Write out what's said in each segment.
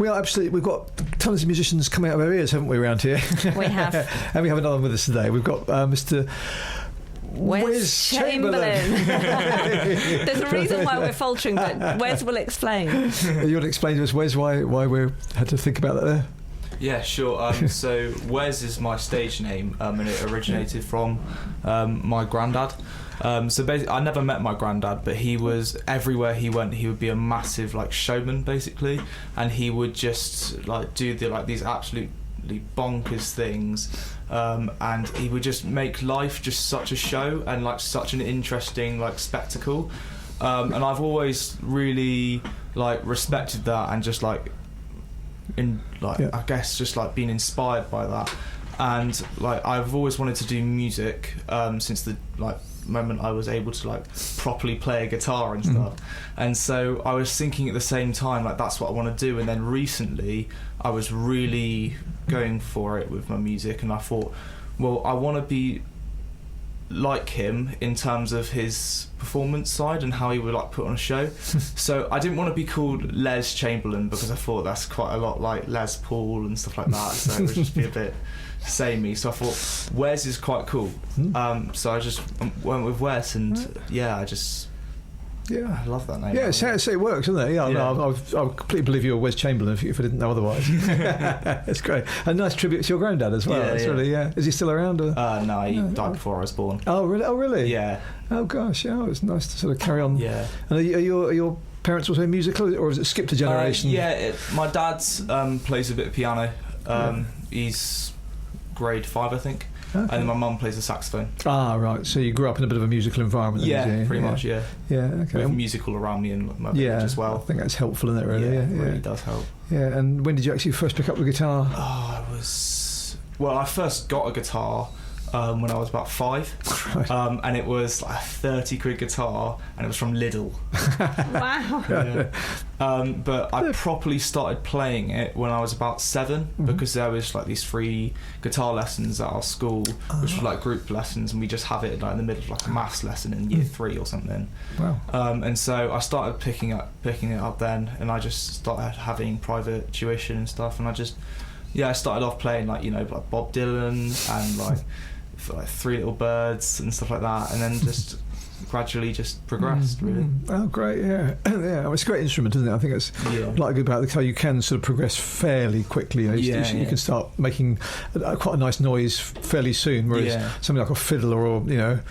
We are absolutely. We've got tons of musicians coming out of our ears, haven't we, around here? We have. And we have another one with us today. We've got Mr. Wes Chamberlain. There's a reason why we're faltering, but Wes will explain. You want to explain to us, Wes, why we had to think about that there? Yeah, sure. So Wes is my stage name, and it originated from my granddad. So basically, I never met my granddad, but he was everywhere he went. He would be a massive showman, basically, and he would just do these absolutely bonkers things, and he would just make life just such a show and such an interesting spectacle. And I've always really respected that and just I guess just been inspired by that, and I've always wanted to do music since the moment I was able to properly play a guitar and stuff. And so I was thinking at the same time that's what I want to do, and then recently I was really going for it with my music, and I thought, well, I want to be like him in terms of his performance side and how he would put on a show. So I didn't want to be called Les Chamberlain because I thought that's quite a lot like Les Paul and stuff like that, so it would just be a bit samey. So I thought Wes is quite cool. So I just went with Wes, and I love that name. Yeah, so it works, doesn't it? Yeah, yeah. No, I completely believe you're Wes Chamberlain if I didn't know otherwise. That's great. A nice tribute to your granddad as well. Yeah, that's really, Is he still around? Or? No, he died before I was born. Oh, really? Oh, really? Yeah. Oh, gosh, yeah. It's nice to sort of carry on. Yeah. And are your parents also musical, or has it skipped a generation? My dad plays a bit of piano. He's grade 5, I think. Okay. And then my mum plays the saxophone. Ah, right. So you grew up in a bit of a musical environment. Yeah, pretty much, yeah. Yeah, okay. With musical around me and my village as well. I think that's helpful, isn't it, really? Yeah, it really does help. Yeah, and when did you actually first pick up the guitar? I first got a guitar when I was about 5. Right. And it was a 30 quid guitar, and it was from Lidl. Wow. Yeah. But I properly started playing it when I was about 7, because there was these free guitar lessons at our school, which were group lessons, and we just have it in the middle of a maths lesson in year 3 or something. Wow. And so I started picking it up then, and I just started having private tuition and stuff, and I started off playing Bob Dylan and Three Little Birds and stuff like that, and then just gradually just progressed, really. Oh, great, yeah. Yeah, it's a great instrument, isn't it? I think it's good about the guitar. You can sort of progress fairly quickly. You can start making quite a nice noise fairly soon, whereas something like a fiddle or a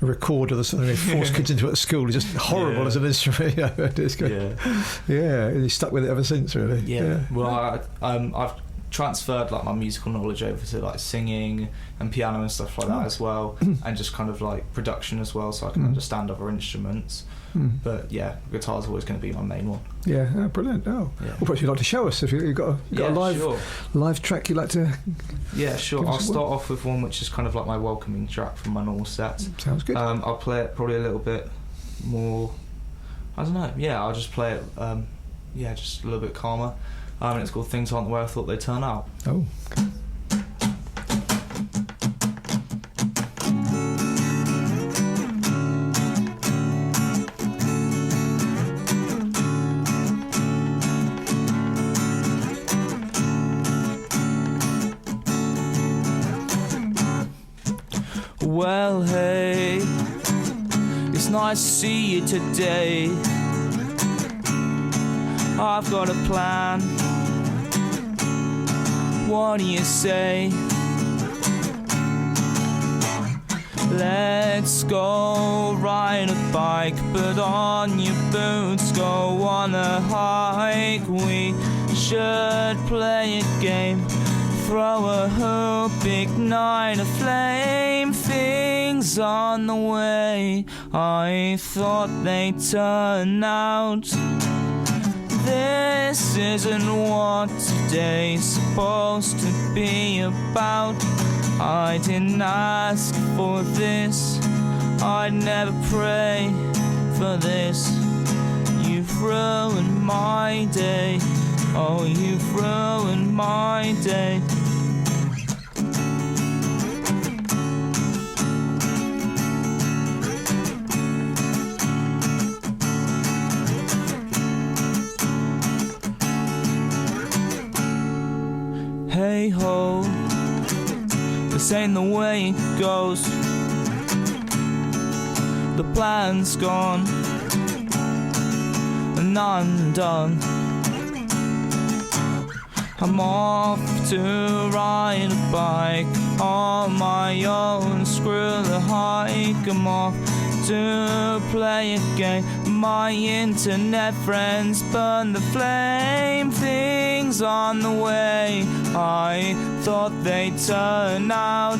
recorder or something they force kids into at school is just horrible as an instrument. It's good. Yeah, you stuck with it ever since, really. Yeah. Well, I've transferred my musical knowledge over to singing and piano and stuff like that as well, and just kind of production as well, so I can understand other instruments. But guitar's always going to be my main one. Yeah, brilliant. Well, perhaps you'd like to show us if you've got a live track you'd like to. Yeah, sure. I'll start off with one which is kind of my welcoming track from my normal set. Sounds good. I'll play it probably a little bit more, I don't know, I'll just play it just a little bit calmer. And it's called Things Aren't the Way I Thought They'd Turn Out. Oh, okay. Well, hey, it's nice to see you today. I've got a plan. What do you say? Let's go ride a bike, put on your boots, go on a hike. We should play a game, throw a hoop, ignite a flame. Things on the way I thought they'd turn out. This isn't what today's supposed to be about. I didn't ask for this, I'd never pray for this. You've ruined my day, oh, you've ruined my day. hey ho, this ain't the way it goes. The plan's gone and I'm done. I'm off to ride a bike on my own, screw the hike. I'm off to play a game. My internet friends burn the flame. Things on the way I thought they'd turn out.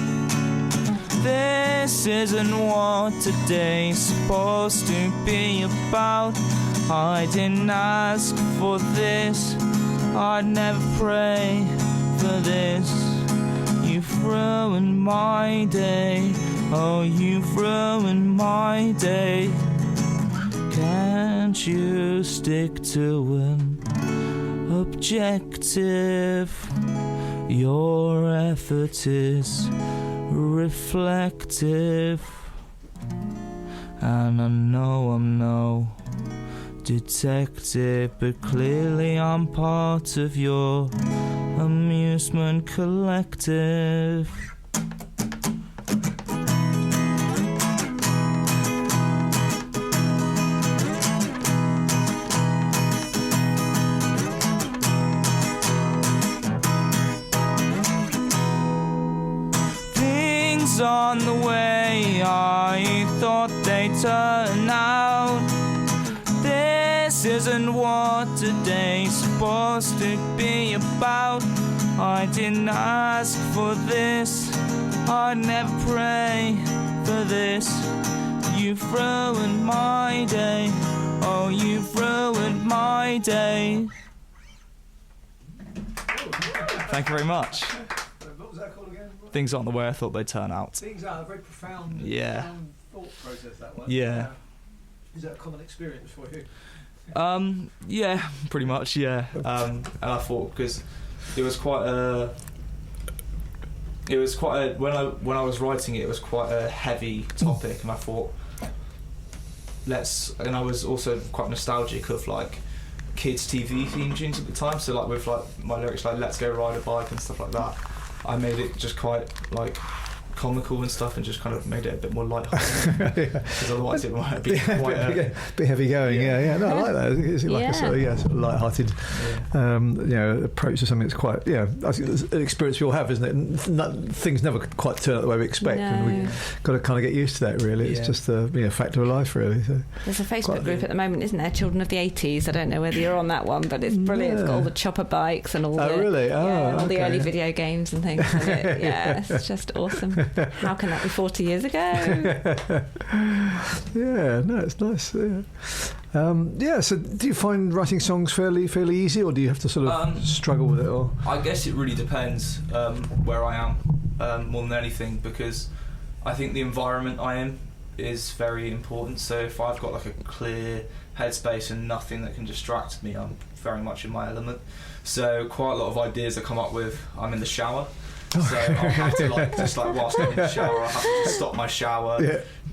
This isn't what today's supposed to be about. I didn't ask for this, I'd never pray for this. You've ruined my day, oh, you've ruined my day. Can't you stick to an objective? Your effort is reflective, and I know I'm no detective, but clearly I'm part of your amusement collective. Things on the way I thought they'd turn out. This isn't what today's supposed to be about. I didn't ask for this, I'd never pray for this. You've ruined my day, oh, you've ruined my day. Thank you very much. What was that called again? Things aren't the way I thought they'd turn out. Things are a very profound, profound thought process, that one. Yeah. Is that a common experience for you? Yeah, pretty much, yeah. And I thought, because it was quite a when I was writing it was quite a heavy topic, and I thought and I was also quite nostalgic of like kids TV theme tunes at the time, so like with like my lyrics like let's go ride a bike and stuff like that, I made it just quite like comical and stuff, and just kind of made it a bit more light-hearted, because otherwise it might be quite a bit heavy going. Yeah. No, I like that. It's like a sort of light-hearted approach to something that's quite I think it's an experience we all have, isn't it? Things never quite turn out the way we expect, and we've got to kind of get used to that, really. It's just a factor of life, really. So there's a Facebook group at the moment, isn't there? Children of the 80s. I don't know whether you're on that one, but it's brilliant. It's got all the chopper bikes and all all the early video games and things. And it's just awesome. How can that be 40 years ago? It's nice. So do you find writing songs fairly easy, or do you have to sort of struggle with it? Or I guess it really depends where I am, more than anything, because I think the environment I am is very important. So if I've got like a clear headspace and nothing that can distract me, I'm very much in my element. So quite a lot of ideas I come up with, I'm in the shower. So I'll have to whilst I'm in the shower, I'll have to stop my shower,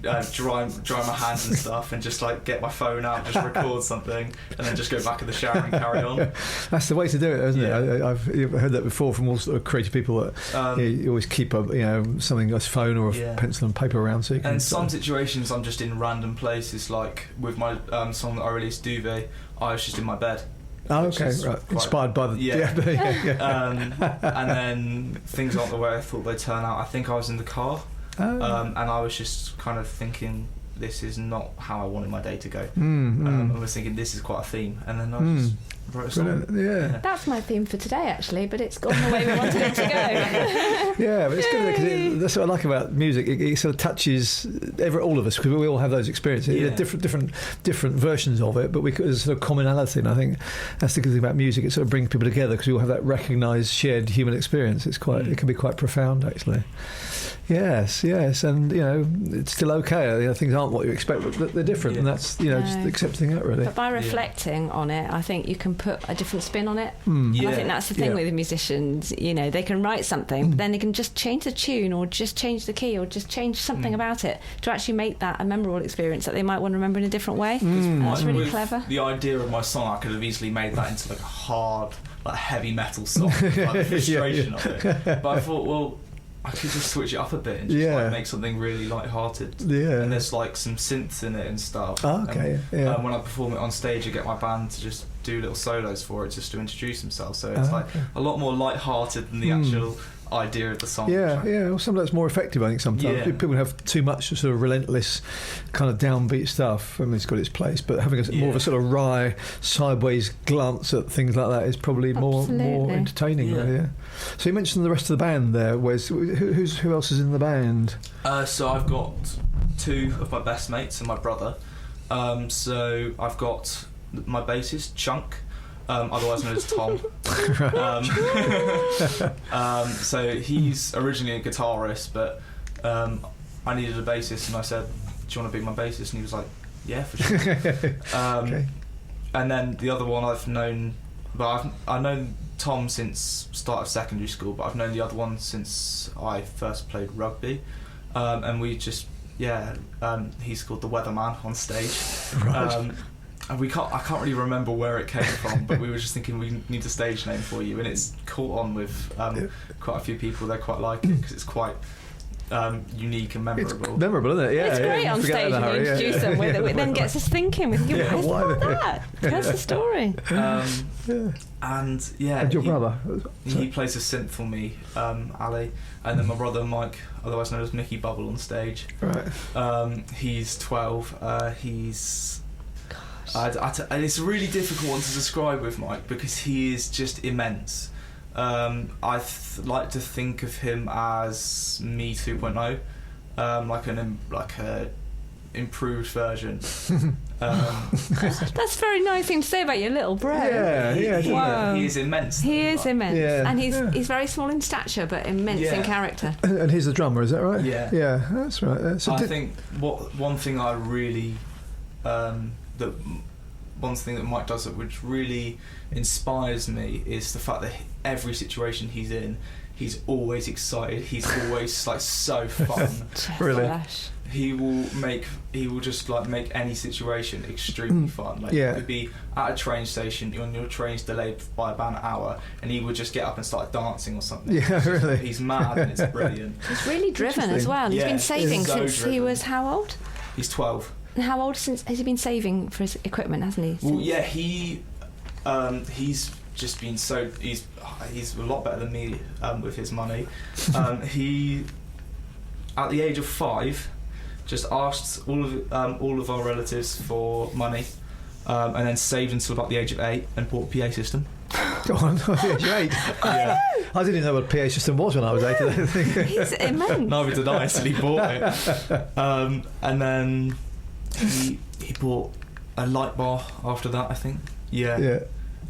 dry my hands and stuff, and just like get my phone out, just record something, and then just go back in the shower and carry on. That's the way to do it, isn't it? I've heard that before from all sort of creative people, that you always keep something like a phone or a pencil and paper around, so you can. And some situations I'm just in random places, like with my song that I released, Duvet, I was just in my bed. Oh, okay, right. Inspired by the... And then things aren't the way I thought they'd turn out. I think I was in the car, and I was just kind of thinking, this is not how I wanted my day to go. I was thinking, this is quite a theme, and then I just wrote a song. Yeah. That's my theme for today, actually, but it's gone the way we wanted it to go. Yeah, but it's good, because that's what I like about music. It sort of touches all of us, because we all have those experiences. Different versions of it, but there's a sort of commonality, and I think that's the good thing about music. It sort of brings people together, because we all have that recognised, shared human experience. It can be quite profound, actually. Yes, and it's still okay. Things aren't what you expect, but they're different, and that's just accepting that, really. But by reflecting on it, I think you can and put a different spin on it. And I think that's the thing with musicians. You know, they can write something, but then they can just change the tune or just change the key or just change something about it to actually make that a memorable experience that they might want to remember in a different way. That's really clever. The idea of my song, I could have easily made that into like a hard, like heavy metal song, like the frustration of it. But I thought, well, I could just switch it up a bit and just like make something really light-hearted. Yeah. And there's like some synths in it and stuff. Oh, okay. And when I perform it on stage, I get my band to just do little solos for it, just to introduce themselves. So it's like a lot more light-hearted than the actual idea of the song. Well, sometimes that's more effective, I think. Sometimes people have too much sort of relentless kind of downbeat stuff. I mean, it's got its place, but having more of a sort of wry sideways glance at things like that is probably more entertaining. Yeah. So you mentioned the rest of the band there. Who else is in the band? So I've got two of my best mates and my brother. So I've got my bassist Chunk, otherwise known as Tom. So he's originally a guitarist, but I needed a bassist, and I said, "Do you want to be my bassist?" And he was like, "Yeah, for sure." And then the other one I've known, but I've known Tom since start of secondary school, but I've known the other one since I first played rugby, and we just he's called the Weatherman on stage. Right. And I can't really remember where it came from, but we were just thinking we need a stage name for you, and it's caught on with quite a few people. They quite like it because it's quite unique and memorable. It's memorable, isn't it? Yeah, it's great on stage when you introduce them with it. It then gets us thinking. Why is that? That's the story. And your brother? He plays a synth for me, Ali, and then my brother Mike, otherwise known as Mickey Bubble, on stage. Right. He's 12. And it's a really difficult one to describe with Mike because he is just immense. I like to think of him as me 2.0, like a improved version. That's a very nice thing to say about your little bro. Wow. He is immense. He is immense, and he's very small in stature but immense in character. And he's the drummer, is that right? Yeah, that's right. I think one thing I really one thing that Mike does that which really inspires me is the fact that every situation he's in, he's always excited. He's always like so fun. Really? He will just like make any situation extremely fun. Like you could be at a train station, your train's delayed by about an hour, and he would just get up and start dancing or something. Really. He's mad and it's brilliant. He's really driven as well. He's been saving since he was how old? He's 12. And how old has he been saving for his equipment, hasn't he? Well, he's just been he's a lot better than me with his money. He, at the age of 5, just asked all of our relatives for money, and then saved until about the age of 8 and bought a PA system. Go on, at the age of 8. Yeah. I didn't even know what a PA system was when I was 8. I think. He's immense. Neither did I until he bought it. And then he bought a light bar after that, I think. Yeah.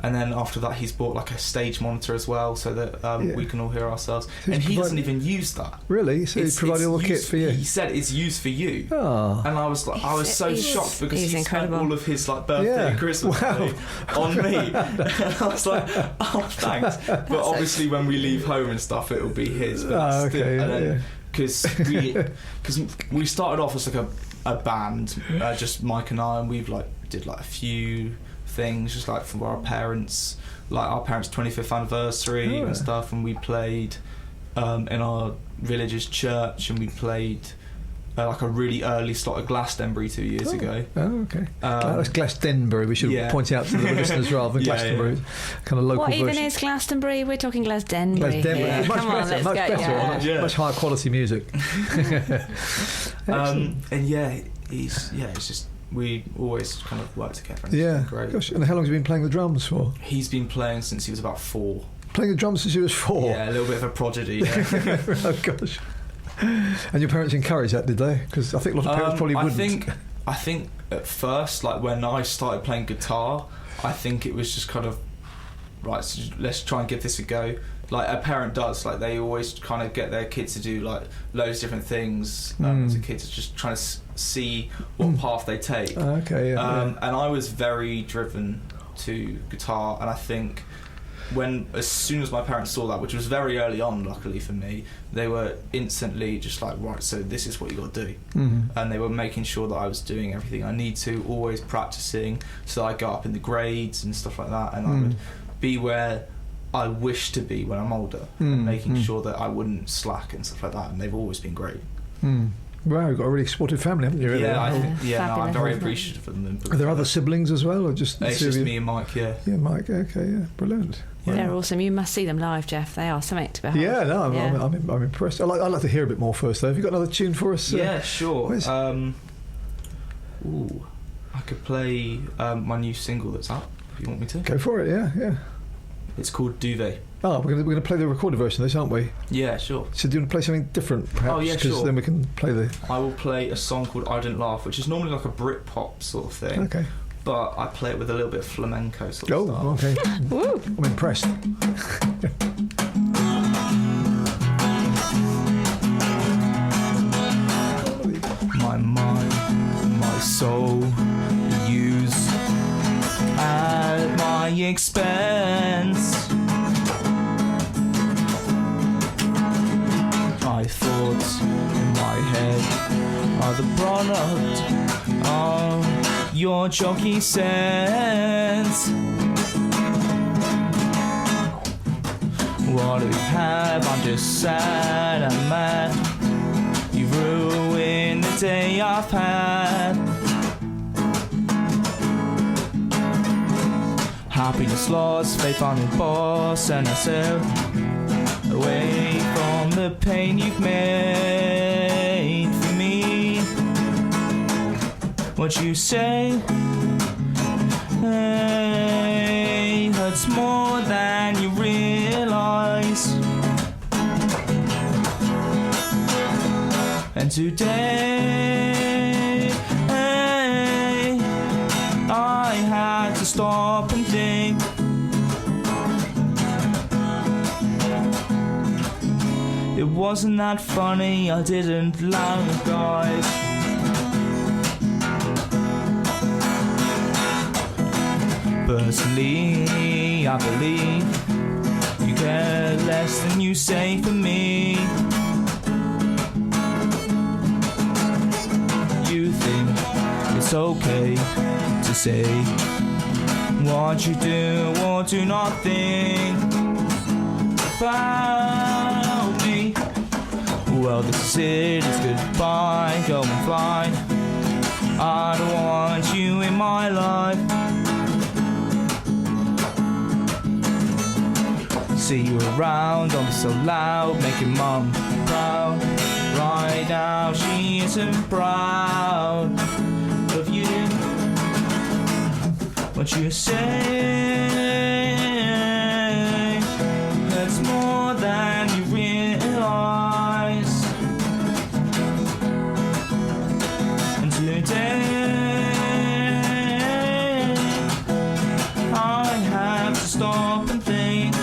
And then after that he's bought like a stage monitor as well, so that we can all hear ourselves. So and he doesn't even use that. Really? So he's provided all the kit for you? He said it's used for you. Oh. And I was so shocked because he spent all of his like birthday and Christmas money on me. And I was like, oh, thanks. But obviously when we leave home and stuff, it'll be his. But because we started off as like a band, just Mike and I, and we've like did like a few things just like for our parents' 25th anniversary and stuff, and we played in our village's church, and we played like a really early slot of Glastonbury 2 years ago. Oh, okay. That's Glastonbury. We should point out to the listeners rather than Glastonbury. Kind of local what version. even is Glastonbury? We're talking Glastonbury. Much Come on, let's much go. better, much higher quality music. And it's just we always kind of work together. And great. Gosh, and how long has he been playing the drums for? He's been playing since he was about 4. Playing the drums since he was 4? Yeah, a little bit of a prodigy. Yeah. Oh gosh. And your parents encouraged that, did they? Because I think a lot of parents probably wouldn't. I think at first, like when I started playing guitar, I think it was just kind of right. So let's try and give this a go. Like a parent does, like they always kind of get their kids to do like loads of different things as a kid, to just trying to see what path they take. Okay, and I was very driven to guitar, and I think as soon as my parents saw that, which was very early on, luckily for me, they were instantly just like, right, so this is what you got to do. And they were making sure that I was doing everything I need to, always practicing, so I got up in the grades and stuff like that, and I would be where I wish to be when I'm older, and making sure that I wouldn't slack and stuff like that, and they've always been great. Wow, you've got a really supportive family, haven't you? Yeah, I'm very appreciative of them. Are there other siblings as well, or just? It's just me and Mike. Yeah, Mike. Okay, brilliant. Wow. They're awesome. You must see them live, Jeff. They are something to behold. Yeah, no, I'm impressed. I'd like to hear a bit more first, though. Have you got another tune for us? Yeah, sure. I could play my new single that's out, if you want me to. Go for it, yeah. It's called Duvet. Oh, we're going to play the recorded version of this, aren't we? Yeah, sure. So do you want to play something different, perhaps? Oh, yeah, sure. Because then we can play I will play a song called I Didn't Laugh, which is normally like a Britpop sort of thing. Okay. But I play it with a little bit of flamenco sort of style. Oh, okay. I'm impressed. My mind, my soul, used at my expense. My thoughts in my head are the product of your jockey sense. What do you have? I'm just sad and mad. You ruined the day I've had. Happiness lost, faith on your boss, and I said away from the pain you've made for me. What you say hurts more than you realize. And today I had to stop and think. It wasn't that funny, I didn't laugh, guys. Personally, I believe you care less than you say for me. You think it's okay to say what you do or do not think about me. Well, this is it, it's goodbye, go and fly. I don't want you in my life. See you around, don't be so loud, making mum proud. Right now she isn't proud of you. What you say hurts more than you realize. And today I have to stop and think.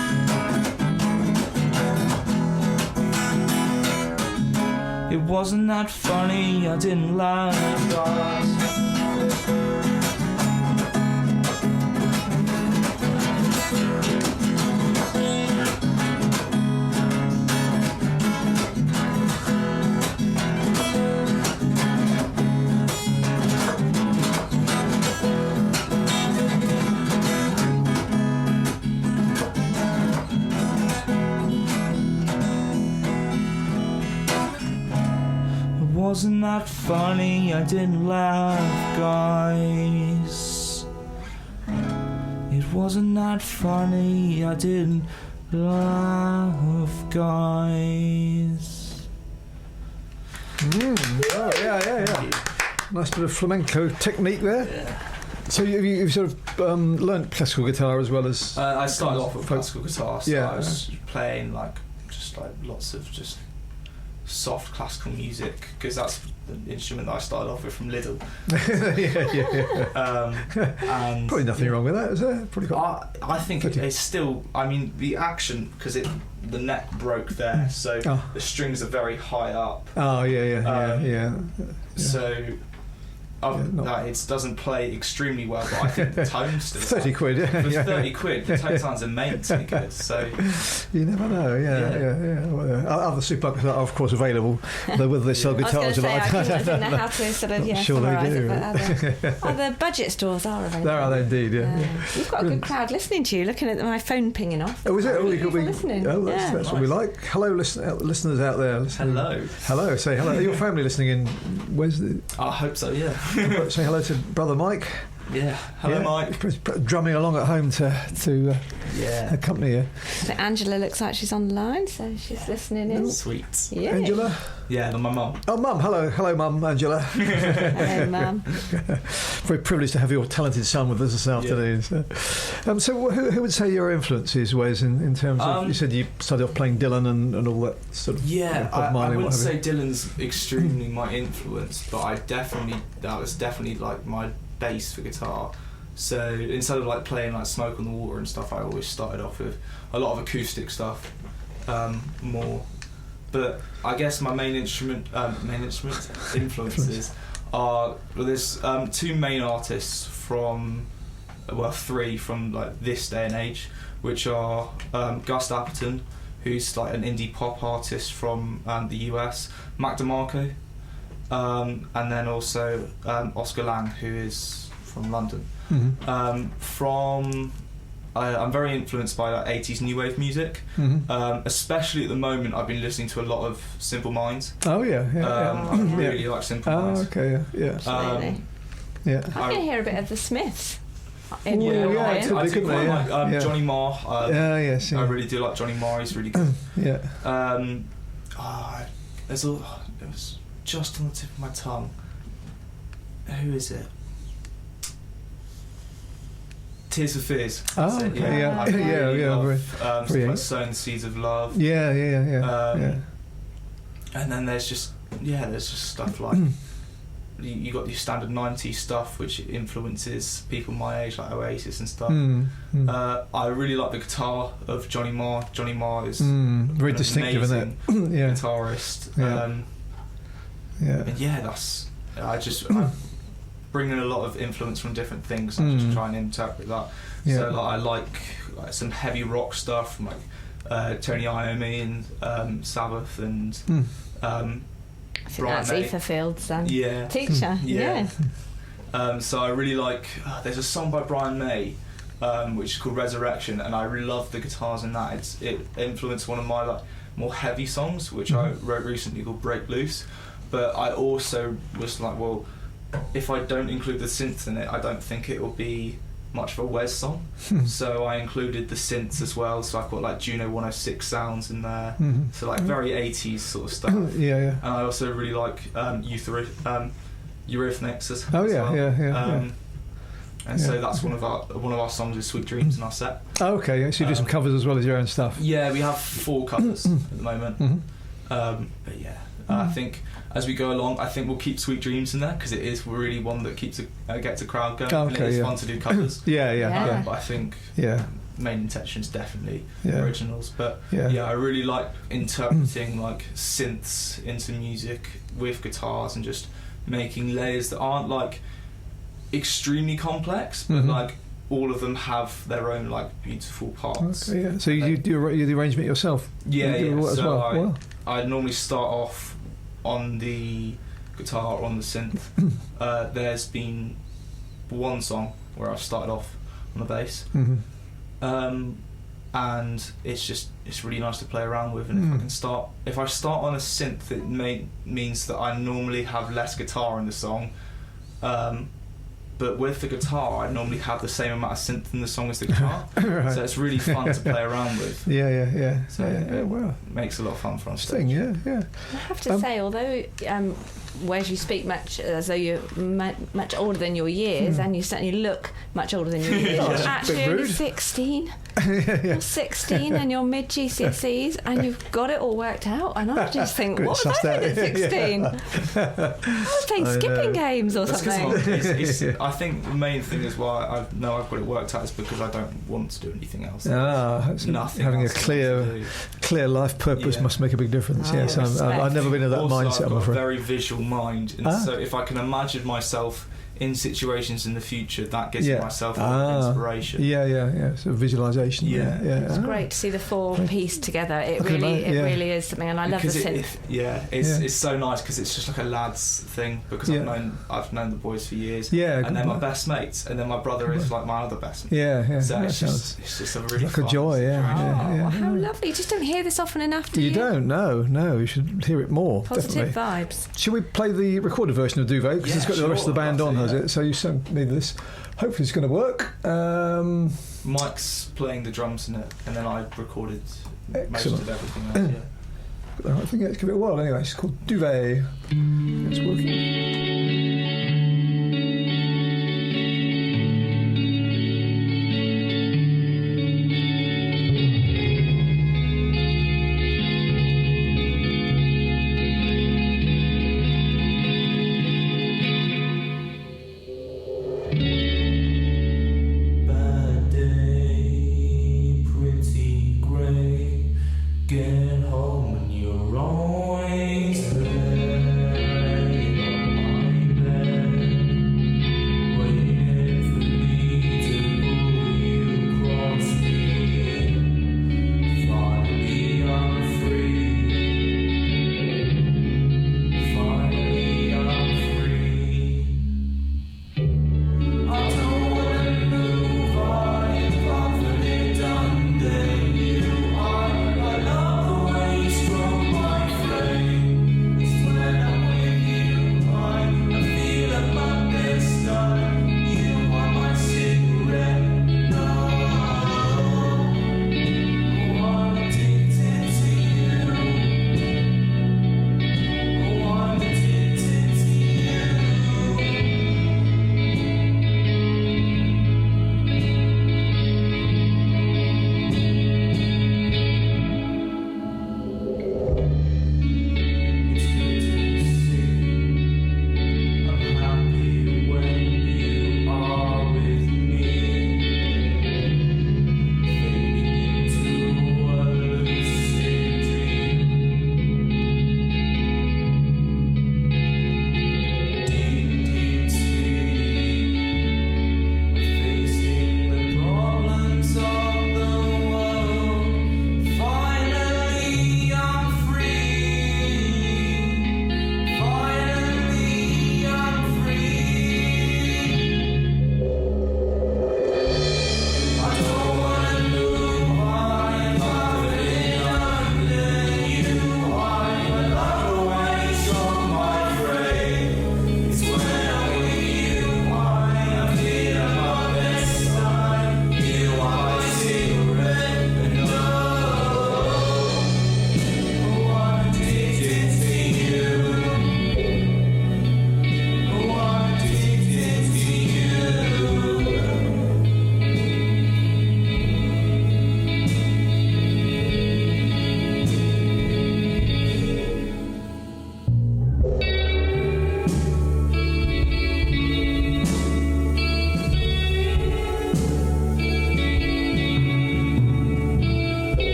It wasn't that funny, I didn't laugh, guys. Wasn't that funny? I didn't laugh, guys. It wasn't that funny. I didn't laugh, guys. Oh, yeah. Nice bit of flamenco technique there. Yeah. So you've sort of learnt classical guitar as well as... I started off with classical guitar, so yeah. I was playing just lots of just soft classical music, because that's the instrument that I started off with from Lidl. And probably nothing wrong with that, is there? Probably quite I think it's still, I mean, the action, because the neck broke there, so the strings are very high up. Oh, yeah. So It doesn't play extremely well, but I think the tone's still 30 quid. For 30 quid, the tone sounds immensely good. So you never know. Yeah. Well, other supermarkets are of course available, though whether they sell guitars or not, I don't know how to sort of sure they do. But other budget stores are available. There are they indeed. Yeah. You've got a good crowd listening to you. Looking at my phone pinging off. Oh, is it? Listening. Oh, that's nice. what we like. Hello, listeners out there. Hello. Say hello. Are your family listening in? Where's the? I hope so. Yeah. Say hello to brother Mike. Yeah. Hello, Mike. Drumming along at home to accompany you. So Angela looks like she's on the line, so she's listening in. Sweet. Yeah. Angela. Yeah, my mum. Oh, mum. Hello, mum. Angela. Hello, mum. Very privileged to have your talented son with us this afternoon. Yeah. So who would say your influences, Wes, in terms of? You said you started off playing Dylan and all that sort of. Yeah, I wouldn't say Dylan's extremely my influence, but that was definitely like my base for guitar. So instead of like playing like Smoke on the Water and stuff, I always started off with a lot of acoustic stuff more. But I guess my main instrument influences are there's two main artists three from like this day and age, which are Gus Apperton, who's like an indie pop artist from the US, Mac DeMarco, and then also Oscar Lang, who is from London. Mm-hmm. I'm very influenced by like 80s new wave music, especially at the moment. I've been listening to a lot of Simple Minds. Oh yeah. I really like Simple Minds. Oh okay, yeah. I can hear a bit of the Smiths. I do quite like Johnny Marr. Yes. I really do like Johnny Marr. He's really good. Yeah. It was just on the tip of my tongue. Who is it? Tears for Fears. Oh, okay, yeah. I really love, stuff like Sowing the Seeds of Love. Yeah. And then there's just stuff like you got your standard 90s stuff which influences people my age, like Oasis and stuff. I really like the guitar of Johnny Marr. Johnny Marr is very distinctive, isn't it? Guitarist. I bring in a lot of influence from different things and just try and interpret that. So like, I like some heavy rock stuff from like Tony Iommi and Sabbath and I think that's Aoife Field's teacher. So I really like there's a song by Brian May which is called Resurrection, and I really love the guitars in that. It influenced one of my like more heavy songs which I wrote recently called Break Loose. But I also was like, well, if I don't include the synths in it, I don't think it will be much of a Wes song. So I included the synths as well. So I've got like Juno 106 sounds in there. So like very 80s sort of stuff. And I also really like Eurythmics as well. So that's one of our songs is Sweet Dreams in our set. Oh, okay. So you do some covers as well as your own stuff. Yeah, we have 4 covers at the moment. But yeah. I think as we go along, I think we'll keep Sweet Dreams in there because it is really one that gets a crowd going. And it is fun to do covers. But I think main intention is definitely originals. But I really like interpreting like synths into music with guitars and just making layers that aren't like extremely complex, but like all of them have their own like beautiful parts. Okay, so you do the arrangement yourself? So I normally start off on the guitar or on the synth. There's been one song where I've started off on the bass, and it's really nice to play around with. And if I start on a synth, it means that I normally have less guitar in the song. But with the guitar, I normally have the same amount of synth in the song as the guitar. So it's really fun to play around with. So it makes a lot of fun for on stage. I have to say, although Wes, you speak much as though you're much older than your years, and you certainly look much older than your years. You're actually only 16. You're 16 and you're mid GCSEs and you've got it all worked out, and I just think, what was I doing at 16? I was playing skipping games or something. I think the main thing is why I know I've got it worked out is because I don't want to do anything else. Nothing. Having a clear life purpose must make a big difference. So I've never been in that mindset. I've got a very visual mind, and so if I can imagine myself in situations in the future, that gives myself inspiration. So visualization. It's great to see the four piece together. It really is something, and I love the synth. It's so nice because it's just like a lads thing, because I've known the boys for years, and they're my best mates, and then my brother is like my other best mate. So it's just a really like a joy. How lovely! You just don't hear this often enough, do you? You don't. No, you should hear it more. Positive definitely. Vibes. Shall we play the recorded version of Duvet, because it's got the rest of the band on, has it? So you sent me this. Hopefully it's going to work. Mike's playing the drums in it, and then I recorded most of everything else. I think let's give it a whirl anyway. It's called Duvet. It's working.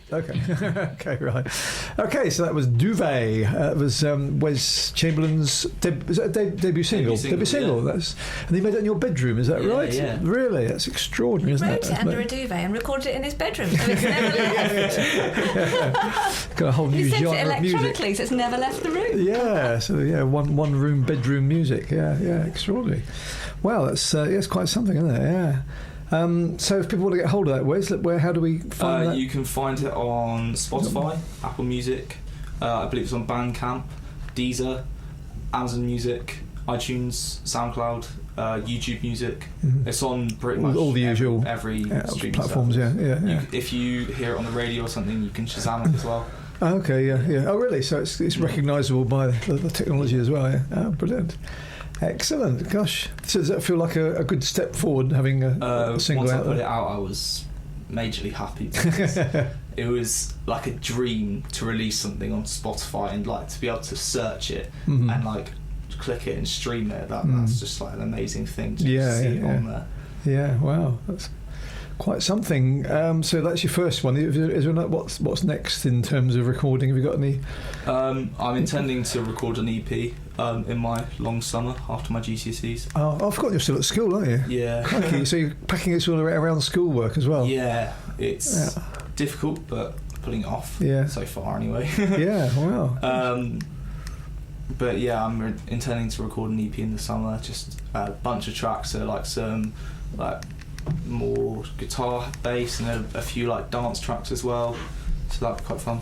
Okay. Okay, right. Okay, so that was Duvet. It was Wes Chamberlain's debut single. Debut single. Yeah. And he made it in your bedroom, is that right? Yeah. Really? That's extraordinary, isn't it? Wrote it under a duvet and recorded it in his bedroom, so it's never left. Got a whole new genre of music. He sent it electronically, so it's never left the room. Yeah, so one room bedroom music. Yeah, extraordinary. Well, that's quite something, isn't it? Yeah. So if people want to get hold of that, how do we find that? You can find it on Spotify, Apple Music, I believe it's on Bandcamp, Deezer, Amazon Music, iTunes, SoundCloud, YouTube Music. Mm-hmm. It's on pretty much all the usual every streaming platforms. Yeah. If you hear it on the radio or something, you can Shazam it as well. Okay, yeah. Oh, really? So it's recognisable by the technology as well. Yeah. Oh, brilliant. Excellent. Gosh. So does that feel like a good step forward, having a single once out I put there? it out, I was majorly happy because it was like a dream to release something on Spotify and like to be able to search it and like click it and stream it. That's just like an amazing thing to see it on there. Yeah, wow. That's quite something. So that's your first one. Is there what's next in terms of recording? Have you got any? I'm intending to record an EP in my long summer after my GCSEs. Oh, I forgot you're still at school, aren't you? Yeah. Crikey, so you're packing it all around schoolwork as well? Yeah, it's difficult, but putting it off so far anyway. Yeah, wow. But yeah, I'm intending to record an EP in the summer, just a bunch of tracks, so like some like more guitar, bass, and a few like dance tracks as well. So that'd be quite fun.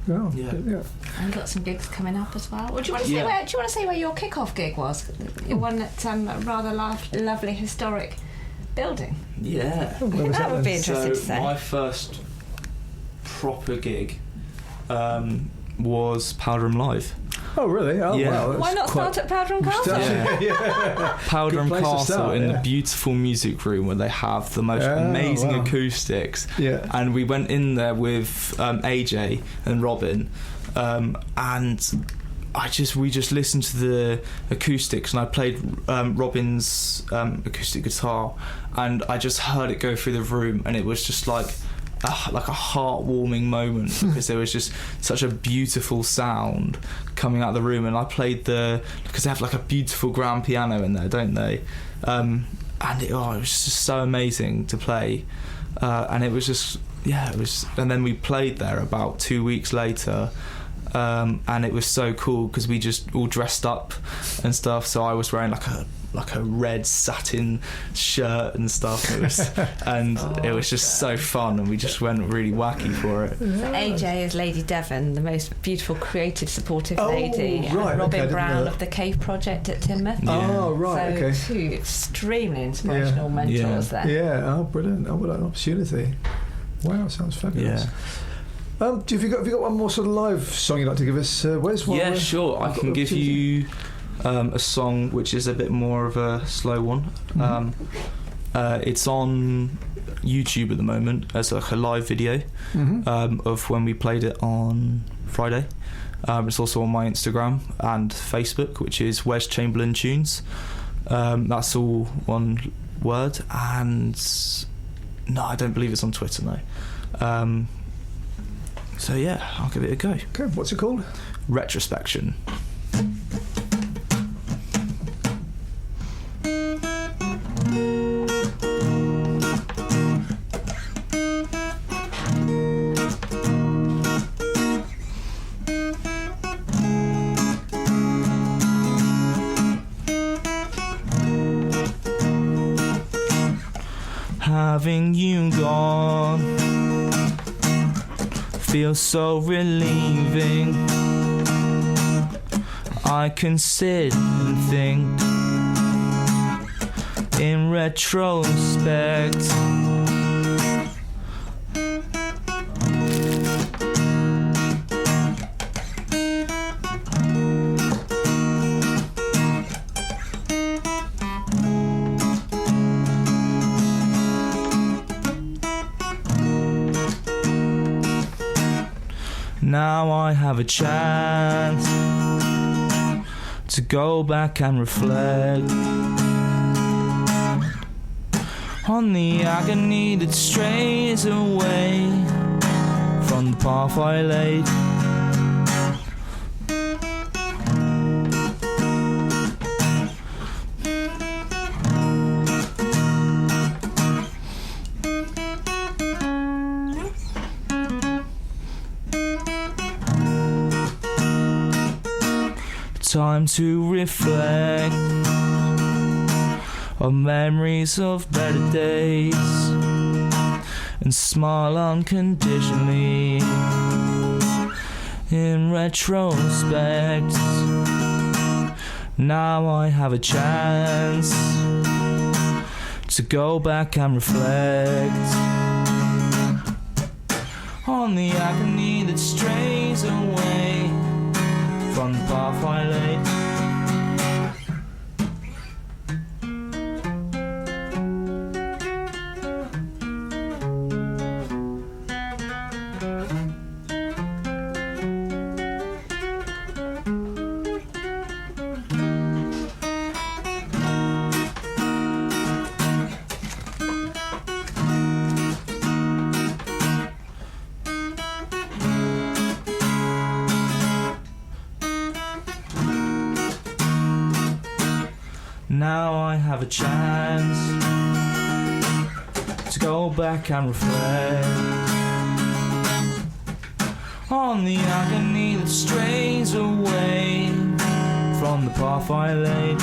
Oh, yeah. And got some gigs coming up as well. Or do you want to say where your kick-off gig was? Your one at a rather lovely historic building. Yeah. That would be interesting to say. My first proper gig was Powder Room Live. Oh, really? Oh, yeah. wow. Why not start at Powder Room Castle? Powder Room Castle in the beautiful music room where they have the most amazing acoustics. Yeah. And we went in there with AJ and Robin, and we just listened to the acoustics, and I played Robin's acoustic guitar, and I just heard it go through the room, and it was just like a heartwarming moment because there was just such a beautiful sound coming out of the room, and I played because they have like a beautiful grand piano in there, don't they? And it was just so amazing to play, and it was just and then we played there about 2 weeks later. And it was so cool because we just all dressed up and stuff. So I was wearing like a red satin shirt and stuff. It was just so fun, and we just went really wacky for it. So AJ is Lady Devon, the most beautiful, creative, supportive lady. Right, and Robin Brown of the Cave Project at Teignmouth. Yeah. Oh, right, so okay. Two extremely inspirational mentors there. Yeah, oh, brilliant. Oh, what an opportunity. Wow, sounds fabulous. Yeah. Have you got one more sort of live song you'd like to give us, Wes? Yeah, sure. I can give you a song which is a bit more of a slow one. It's on YouTube at the moment as like a live video of when we played it on Friday. It's also on my Instagram and Facebook, which is Wes Chamberlain Tunes. That's all one word, and no, I don't believe it's on Twitter, no. So yeah, I'll give it a go. Okay, what's it called? Retrospection. Having you gone feels so relieving. I can sit and think in retrospect. Now I have a chance to go back and reflect on the agony that strays away from the path I laid. Time to reflect on memories of better days and smile unconditionally. In retrospect, Now I have a chance to go back and reflect on the agony that strays away from the path I laid. Now I have a chance to go back and reflect on the agony that strays away from the path I laid.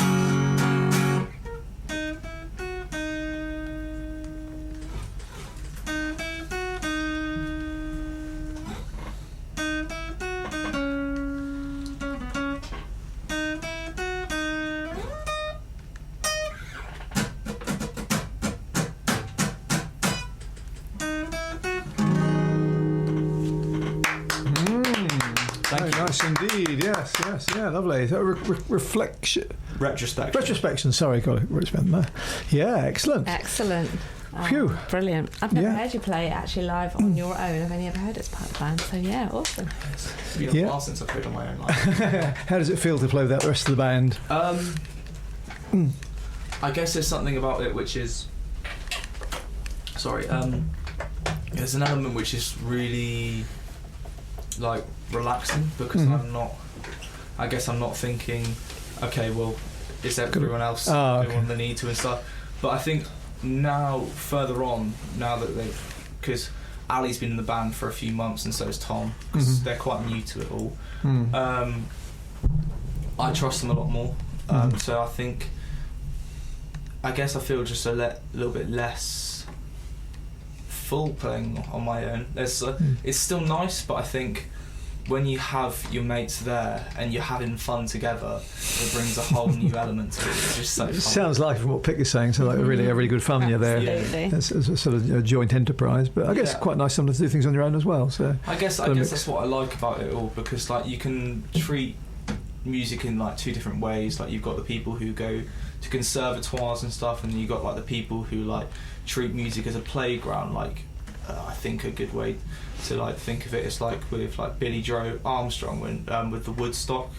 Nice indeed, yes, yeah, lovely. So reflection, retrospection. Sorry, got it. Yeah, excellent. Phew. Brilliant. I've never heard you play it actually live on your own. I've only ever heard it as part of the band. So yeah, awesome. It's been a while since I've played on my own live. How does it feel to play with the rest of the band? I guess there's something about it which is there's an element which is really like relaxing because I'm not thinking, okay, well, is everyone else doing what they need to and stuff. But I think now, further on, now that because Ali's been in the band for a few months and so is Tom, because they're quite new to it all. I trust them a lot more. So I guess I feel just a little bit less full playing on my own. It's still nice, but I think when you have your mates there and you're having fun together, it brings a whole new element to it. It's just so fun. Sounds like, from what Pick is saying, so like a really good fun you're there. It's a sort of a joint enterprise, but I guess it's quite nice sometimes to do things on your own as well. So I guess that's what I like about it all, because like you can treat music in like two different ways. Like you've got the people who go to conservatoires and stuff, and you've got like the people who like treat music as a playground. Like I think a good way to like think of it is like with like Billy Joe Armstrong when with the Woodstock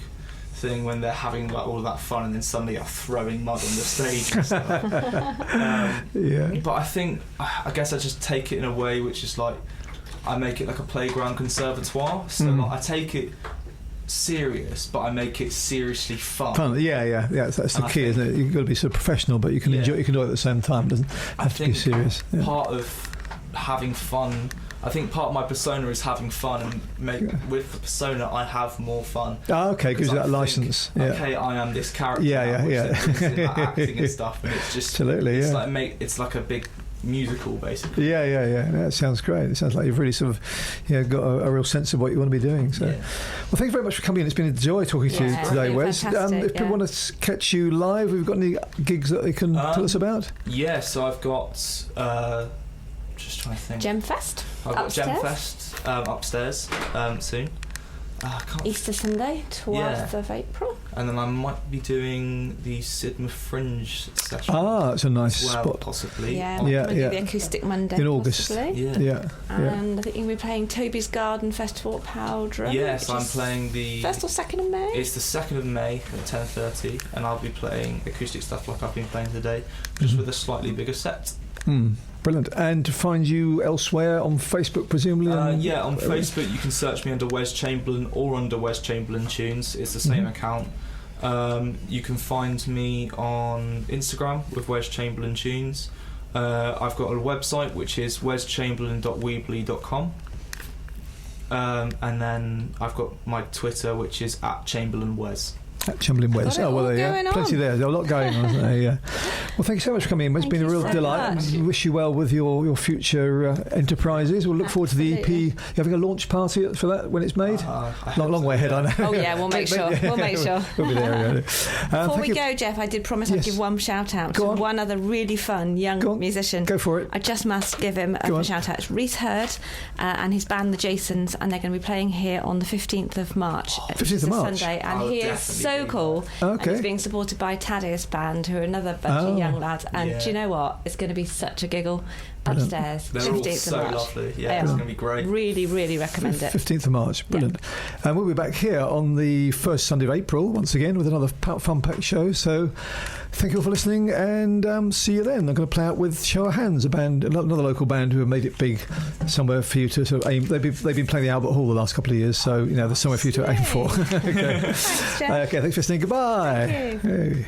thing, when they're having like all of that fun and then suddenly are throwing mud on the stage and stuff. But I guess I just take it in a way which is like I make it like a playground conservatoire, so like, I take it serious, but I make it seriously fun. Yeah. That's the key, isn't it? You've got to be sort of professional, but you can enjoy. You can do it at the same time. It doesn't have to be serious. Part of having fun, I think part of my persona is having fun, and with the persona I have more fun. Okay, gives you that license. Okay, I am this character. Like acting and stuff, and it's just it's like a big musical, basically. Yeah. That sounds great. It sounds like you've really sort of got a real sense of what you want to be doing. So, well, thank you very much for coming in. It's been a joy talking to you today, Wes. If people want to catch you live, we've got any gigs that they can tell us about? Yeah, so I've got. Just trying to think. Gemfest. I've got Gemfest upstairs soon. Easter Sunday, 12th of April. And then I might be doing the Sidmouth Fringe session. It's a nice spot. Possibly. The Acoustic Monday in August. Possibly. And I think you'll be playing Toby's Garden Festival at Powdrum. Yes, I'm playing the 1st or 2nd of May. It's the 2nd of May at 10:30, and I'll be playing acoustic stuff like I've been playing today, just with a slightly bigger set. Brilliant. And to find you elsewhere on Facebook, presumably? On Facebook you can search me under Wes Chamberlain or under Wes Chamberlain Tunes. It's the same account. You can find me on Instagram with Wes Chamberlain Tunes. I've got a website which is weschamberlain.weebly.com. And then I've got my Twitter, which is @ChamberlainWes. At Chamberlain Wes. Oh, well, there you go. Plenty there. There's a lot going on, isn't there? Yeah. Well, thank you so much for coming in. It's been a real delight. We wish you well with your future enterprises. We'll look forward to the EP. You're having a launch party for that when it's made? Long way ahead, I know. Oh, yeah, we'll make sure. We'll make sure. We'll be there. Before we go, Jeff, I did promise I'd give one shout-out to one other really fun young musician. Go for it. I just must give him a shout-out. It's Reese Hurd and his band, The Jasons, and they're going to be playing here on the 15th of March. 15th of March? Sunday, and he is so cool. And he's being supported by Thaddeus Band, who are another bunch of young lads. And do you know what? It's going to be such a giggle upstairs. They're 15th all so of March. Lovely. Yeah, it's going to be great. Really, really recommend it. 15th of March. Brilliant. Yeah. And we'll be back here on the first Sunday of April, once again, with another fun-packed show. So thank you all for listening, and see you then. I'm going to play out with Show of Hands, a band, another local band who have made it big somewhere for you to sort of aim. They've been playing the Albert Hall the last couple of years, so there's somewhere for you to aim for. Okay. Thanks, Jeff. Okay, thanks for listening. Goodbye. Thank you. Hey.